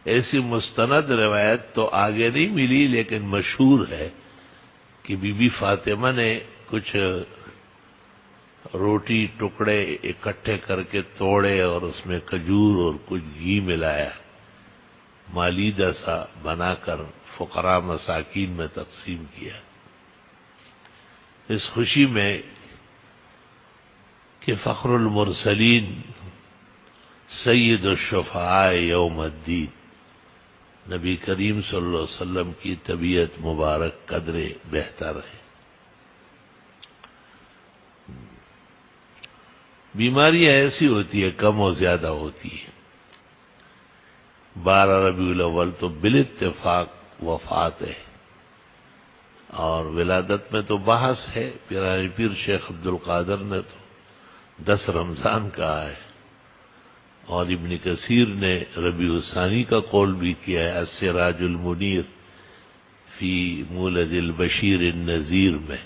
ایسی مستند روایت تو آگے نہیں ملی، لیکن مشہور ہے کہ بی بی فاطمہ نے کچھ روٹی ٹکڑے اکٹھے کر کے توڑے اور اس میں کھجور اور کچھ گھی ملایا، مالیدہ سا بنا کر فقراء مساکین میں تقسیم کیا، اس خوشی میں کہ فخر المرسلین سید الشفعاء یوم الدین نبی کریم صلی اللہ علیہ وسلم کی طبیعت مبارک قدرے بہتر ہے۔ بیماریاں ایسی ہوتی ہے، کم و زیادہ ہوتی ہے۔ 12 ربیع الاول تو بالاتفاق وفات ہے، اور ولادت میں تو بحث ہے۔ پیرانی پیر شیخ عبد القادر نے تو 10 رمضان کہا ہے، اور ابن کثیر نے ربیع الثانی کا قول بھی کیا ہے السراج المنیر فی مولد البشیر النذیر میں،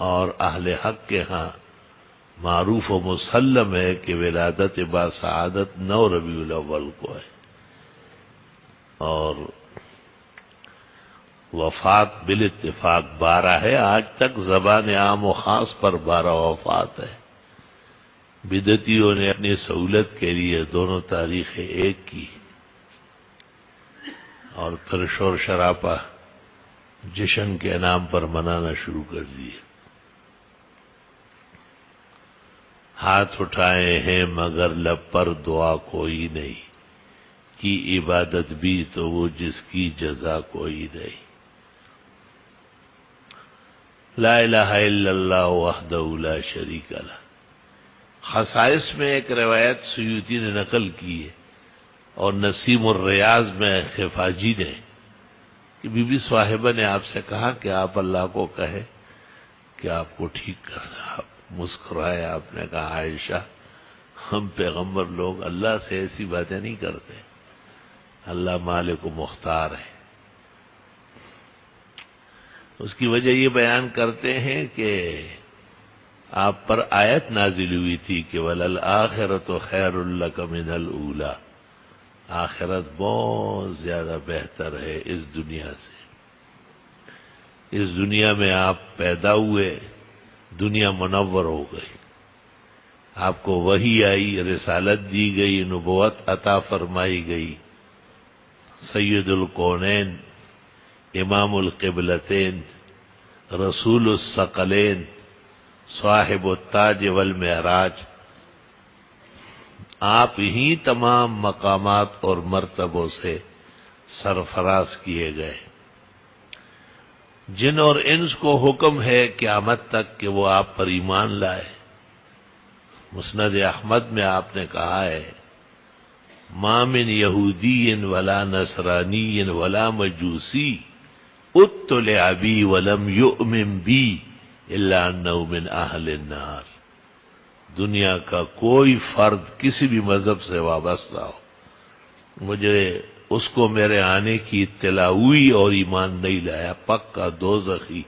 اور اہل حق کے ہاں معروف و مسلم ہے کہ ولادت با سعادت 9 ربیع الاول کو ہے، اور وفات بالاتفاق 12 ہے۔ آج تک زبان عام و خاص پر 12 وفات ہے۔ بدعتیوں نے اپنی سہولت کے لیے دونوں تاریخیں ایک کی، اور پھر شور شرابہ جشن کے نام پر منانا شروع کر دیے۔ ہاتھ اٹھائے ہیں مگر لب پر دعا کوئی نہیں، کی عبادت بھی تو وہ جس کی جزا کوئی نہیں۔ لا الہ الا اللہ وحدہ لا شریک لہ۔ خصائص میں ایک روایت سیوطی نے نقل کی ہے، اور نسیم الریاض میں خفاجی نے، کہ بی بی صاحبہ نے آپ سے کہا کہ آپ اللہ کو کہے کہ آپ کو ٹھیک کرنا۔ آپ مسکرائے، آپ نے کہا عائشہ ہم پیغمبر لوگ اللہ سے ایسی باتیں نہیں کرتے، اللہ مالک و مختار ہے۔ اس کی وجہ یہ بیان کرتے ہیں کہ آپ پر آیت نازل ہوئی تھی کہ وَلَلْآخِرَةُ خَيْرٌ لَكَ مِنَ الْأُولَىٰ، آخرت بہت زیادہ بہتر ہے اس دنیا سے۔ اس دنیا میں آپ پیدا ہوئے، دنیا منور ہو گئی، آپ کو وحی آئی، رسالت دی گئی، نبوت عطا فرمائی گئی، سید الکونین، امام القبلتین، رسول الثقلین، صاحب التاج والمعراج، آپ ہی تمام مقامات اور مرتبوں سے سرفراز کیے گئے۔ جن اور انس کو حکم ہے قیامت تک کہ وہ آپ پر ایمان لائے۔ مسند احمد میں آپ نے کہا ہے ما من یہودی ولا نصرانی ولا مجوسی اطلع بی ولم یؤمن بی الا انہ من اہل النار۔ دنیا کا کوئی فرد کسی بھی مذہب سے وابستہ ہو، مجھے اس کو میرے آنے کی اطلاع ہوئی اور ایمان نہیں لایا، پکا دوزخی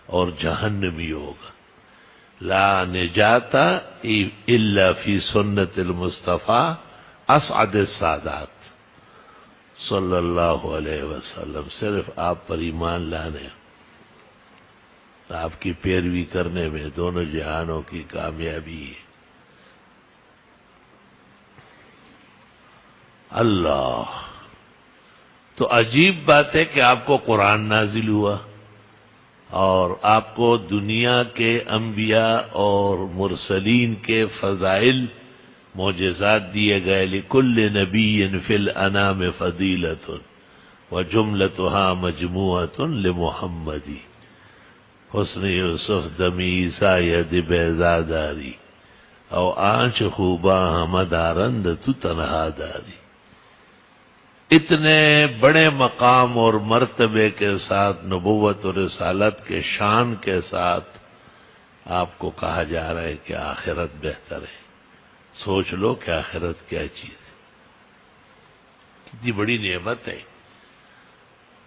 اور جہنمی ہوگا۔ لا نجات الا فی سنت المصطفیٰ اسعد السادات صلی اللہ علیہ وسلم۔ صرف آپ پر ایمان لانے، آپ کی پیروی کرنے میں دونوں جہانوں کی کامیابی ہے۔ اللہ، تو عجیب بات ہے کہ آپ کو قرآن نازل ہوا، اور آپ کو دنیا کے انبیاء اور مرسلین کے فضائل معجزات دیے گئے۔ لکل نبی فی الانام فضیلۃ وجملتها مجموعۃ لمحمدی، حسن یوسف دمی عیسیٰ ید بیزاداری، او آنچ خوباں ہمدارند تو تنہا داری۔ اتنے بڑے مقام اور مرتبے کے ساتھ، نبوت اور رسالت کے شان کے ساتھ آپ کو کہا جا رہا ہے کہ آخرت بہتر ہے۔ سوچ لو کہ آخرت کیا چیز ہے، کتنی بڑی نعمت ہے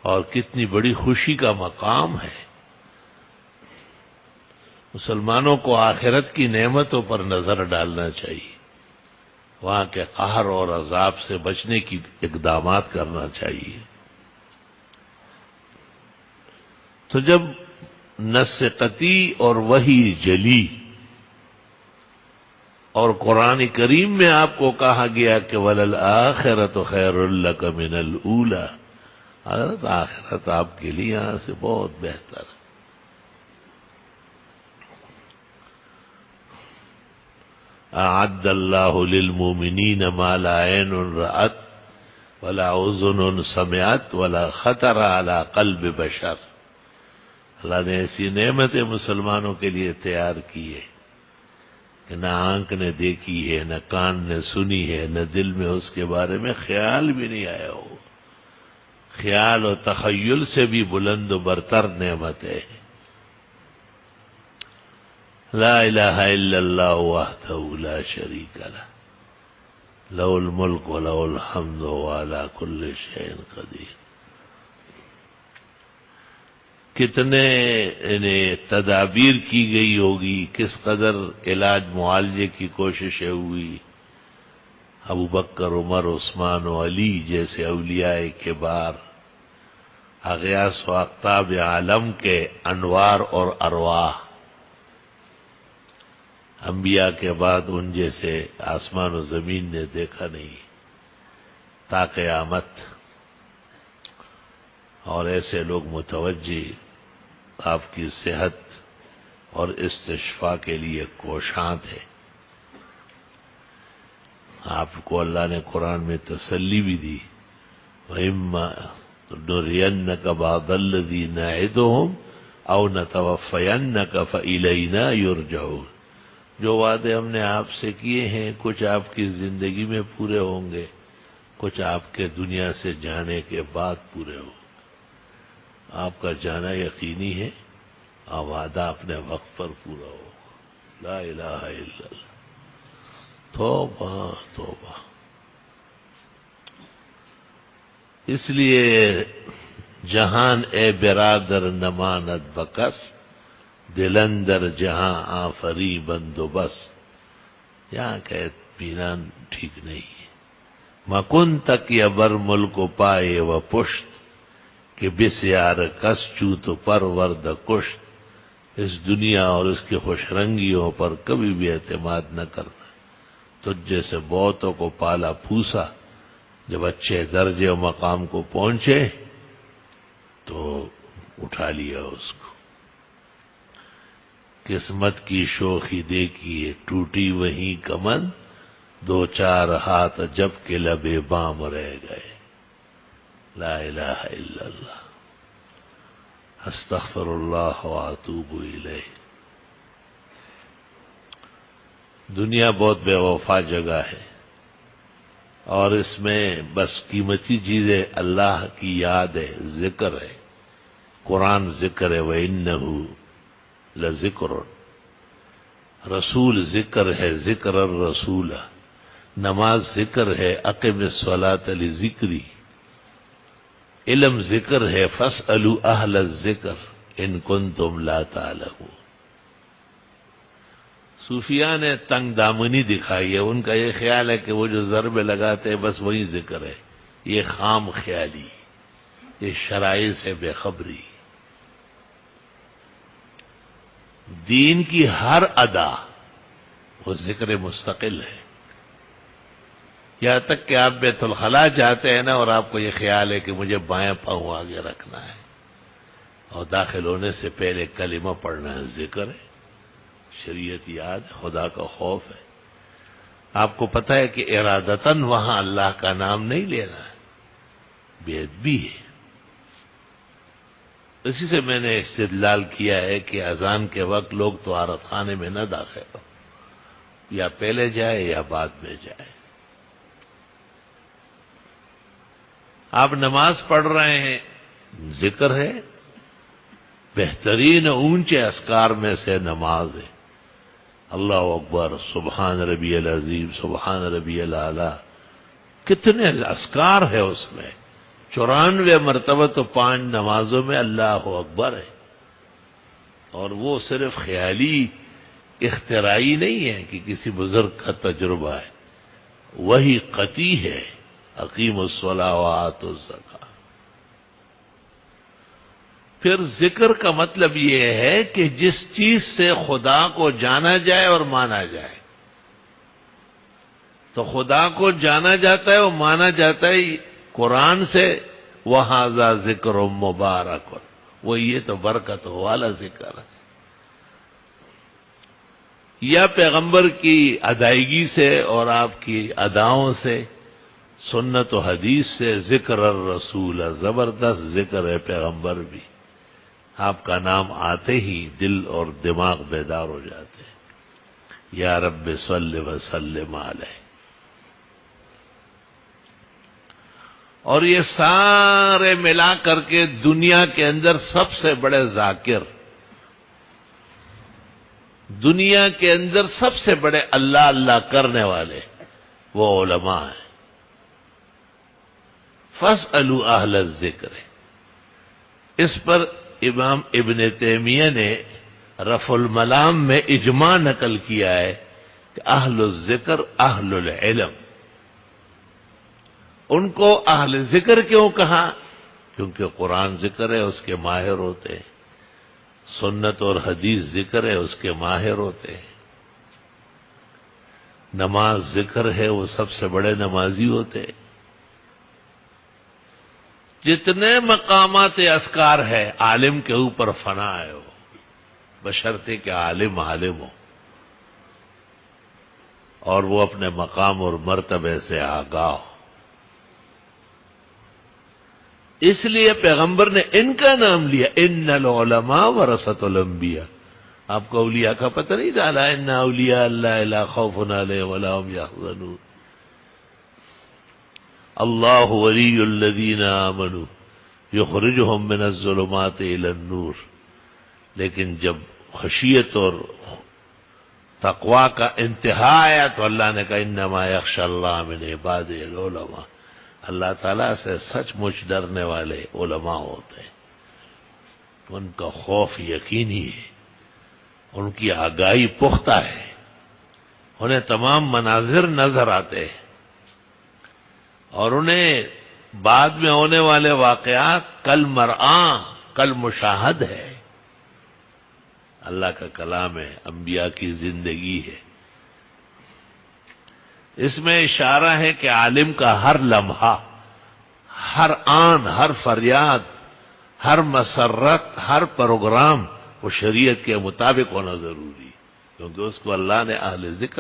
اور کتنی بڑی خوشی کا مقام ہے۔ مسلمانوں کو آخرت کی نعمتوں پر نظر ڈالنا چاہیے۔ وہاں کے قہر اور عذاب سے بچنے کی اقدامات کرنا چاہیے۔ تو جب نص قطعی اور وحی جلی اور قرآن کریم میں آپ کو کہا گیا کہ وَلَلْآخِرَةُ خَيْرٌ لَكَ مِنَ الْأُولَىٰ، حضرت آخرت آپ کے لیے یہاں سے بہت بہتر ہے۔ اعد اللہ للمؤمنین ما لا عین رأت ولا اذن سمعت ولا خطر علی قلب بشر، اللہ نے ایسی نعمتیں مسلمانوں کے لیے تیار کی ہے کہ نہ آنکھ نے دیکھی ہے، نہ کان نے سنی ہے، نہ دل میں اس کے بارے میں خیال بھی نہیں آیا ہو۔ خیال و تخیل سے بھی بلند و برتر نعمت ہے۔ لا الہ الا اللہ وحدہ لا شریک لہ، لہ الملک و لہ الحمد وہو علی کل شیء قدیر۔ کتنے تدابیر کی گئی ہوگی، کس قدر علاج معالجے کی کوششیں ہوئی۔ ابو بکر، عمر، عثمان و علی جیسے اولیاء کبار، اغیاث و اقطاب عالم کے انوار اور ارواح، انبیاء کے بعد ان جیسے آسمان و زمین نے دیکھا نہیں تا قیامت، اور ایسے لوگ متوجہ آپ کی صحت اور استشفاء کے لیے کوشاں تھے۔ آپ کو اللہ نے قرآن میں تسلی بھی دی، وَإِمَّا نُرِيَنَّكَ بَعْضَ الَّذِي نَعِدُهُمْ أَوْ نَتَوَفَّيَنَّكَ فَإِلَيْنَا يُرْجَعُونَ، جو وعدے ہم نے آپ سے کیے ہیں کچھ آپ کی زندگی میں پورے ہوں گے، کچھ آپ کے دنیا سے جانے کے بعد پورے ہوں گے۔ آپ کا جانا یقینی ہے اور وعدہ اپنے وقت پر پورا ہو۔ لا الہ الا اللہ، توبہ توبہ۔ اس لیے جہان اے برادر نماند بکس، دل اندر جہاں آفری بندوبس، یہاں کا اطمینان ٹھیک نہیں ہے۔ مکن تک یا بر ملک پائے و پشت، کہ بسیار کس چوت پرورد کشت، اس دنیا اور اس کی خوش رنگیوں پر کبھی بھی اعتماد نہ کرنا۔ تجھ جیسے بہتوں کو پالا پھوسا، جب اچھے درجے و مقام کو پہنچے تو اٹھا لیا اس کو۔ قسمت کی شوخی دیکھیے ٹوٹی وہیں کمن، دو چار ہاتھ جب کے لبے بام رہ گئے۔ لا الہ الا اللہ، استغفر اللہ واتوب الیہ۔ دنیا بہت بے وفا جگہ ہے، اور اس میں بس قیمتی چیزیں اللہ کی یاد ہے، ذکر ہے، قرآن ذکر ہے، وَإِنَّهُ لَذِكْرٌ، رسول ذکر ہے، ذکر الرسول، نماز ذکر ہے، اقم الصلاۃ لذکری، علم ذکر ہے، فاسألوا اہل الذکر ان کنتم لا تعلمون۔ صوفیاء نے تنگ دامنی دکھائی ہے، ان کا یہ خیال ہے کہ وہ جو ضرب لگاتے ہیں بس وہی ذکر ہے، یہ خام خیالی، یہ شرائع سے بے خبری۔ دین کی ہر ادا وہ ذکر مستقل ہے، یہاں تک کہ آپ بیت الخلاء جاتے ہیں نا اور آپ کو یہ خیال ہے کہ مجھے بائیں پاؤں آگے رکھنا ہے، اور داخل ہونے سے پہلے کلمہ پڑھنا ہے، ذکر ہے، شریعت یاد ہے، خدا کا خوف ہے۔ آپ کو پتہ ہے کہ ارادتاً وہاں اللہ کا نام نہیں لینا ہے، بے ادبی ہے۔ اسی سے میں نے استدلال کیا ہے کہ اذان کے وقت لوگ طہارت خانے میں نہ داخل ہو، یا پہلے جائے یا بعد میں جائے۔ آپ نماز پڑھ رہے ہیں، ذکر ہے، بہترین اونچے اذکار میں سے نماز ہے، اللہ اکبر، سبحان ربی العظیم، سبحان ربی الاعلی، کتنے اذکار ہے اس میں، 94 مرتبہ تو 5 نمازوں میں اللہ اکبر ہے، اور وہ صرف خیالی اختراعی نہیں ہے کہ کسی بزرگ کا تجربہ ہے، وہی قطعی ہے، اقیم الصلاۃ وآتوا الزکاۃ۔ پھر ذکر کا مطلب یہ ہے کہ جس چیز سے خدا کو جانا جائے اور مانا جائے، تو خدا کو جانا جاتا ہے اور مانا جاتا ہے قرآن سے، وَهَذَا ذِكْرٌ مُبَارَكٌ، وہ یہ تو برکت والا ذکر ہے۔ یا پیغمبر کی ادائیگی سے اور آپ کی اداؤں سے، سنت و حدیث سے، ذکر الرسول، زبردست ذکر ہے پیغمبر بھی، آپ کا نام آتے ہی دل اور دماغ بیدار ہو جاتے ہیں۔ یا رب صل وسلم علیہ۔ اور یہ سارے ملا کر کے دنیا کے اندر سب سے بڑے ذاکر، دنیا کے اندر سب سے بڑے اللہ اللہ کرنے والے وہ علماء ہیں۔ فاسألوا اہل الذکر، اس پر امام ابن تیمیہ نے رفع الملام میں اجماع نقل کیا ہے کہ اہل الذکر اہل العلم۔ ان کو اہل ذکر کیوں کہا؟ کیونکہ قرآن ذکر ہے، اس کے ماہر ہوتے ہیں، سنت اور حدیث ذکر ہے، اس کے ماہر ہوتے ہیں، نماز ذکر ہے، وہ سب سے بڑے نمازی ہوتے ہیں۔ جتنے مقامات اذکار ہے عالم کے اوپر فنا ہے، وہ بشرطے کہ عالم ہو اور وہ اپنے مقام اور مرتبے سے آگاہ ہو۔ اس لیے پیغمبر نے ان کا نام لیا، ان العلماء ورثۃ الانبیاء۔ آپ کو اولیاء کا پتہ نہیں ڈالا، ان اولیاء اللہ لا خوف علیہم ولا هم یحزنون، اللہ ولی الذین آمنوا یخرجهم من الظلمات الی النور۔ لیکن جب خشیت اور تقوی کا انتہا آیا تو اللہ نے کہا انما یخشی اللہ من عبادہ العلماء، اللہ تعالیٰ سے سچ مچ ڈرنے والے علماء ہوتے ہیں، ان کا خوف یقینی ہے، ان کی آگاہی پختہ ہے، انہیں تمام مناظر نظر آتے ہیں اور انہیں بعد میں ہونے والے واقعات کل مرآں، کل مشاہد ہے۔ اللہ کا کلام ہے، انبیاء کی زندگی ہے۔ اس میں اشارہ ہے کہ عالم کا ہر لمحہ، ہر آن، ہر فریاد، ہر مسرت، ہر پروگرام وہ شریعت کے مطابق ہونا ضروری، کیونکہ اس کو اللہ نے اہل ذکر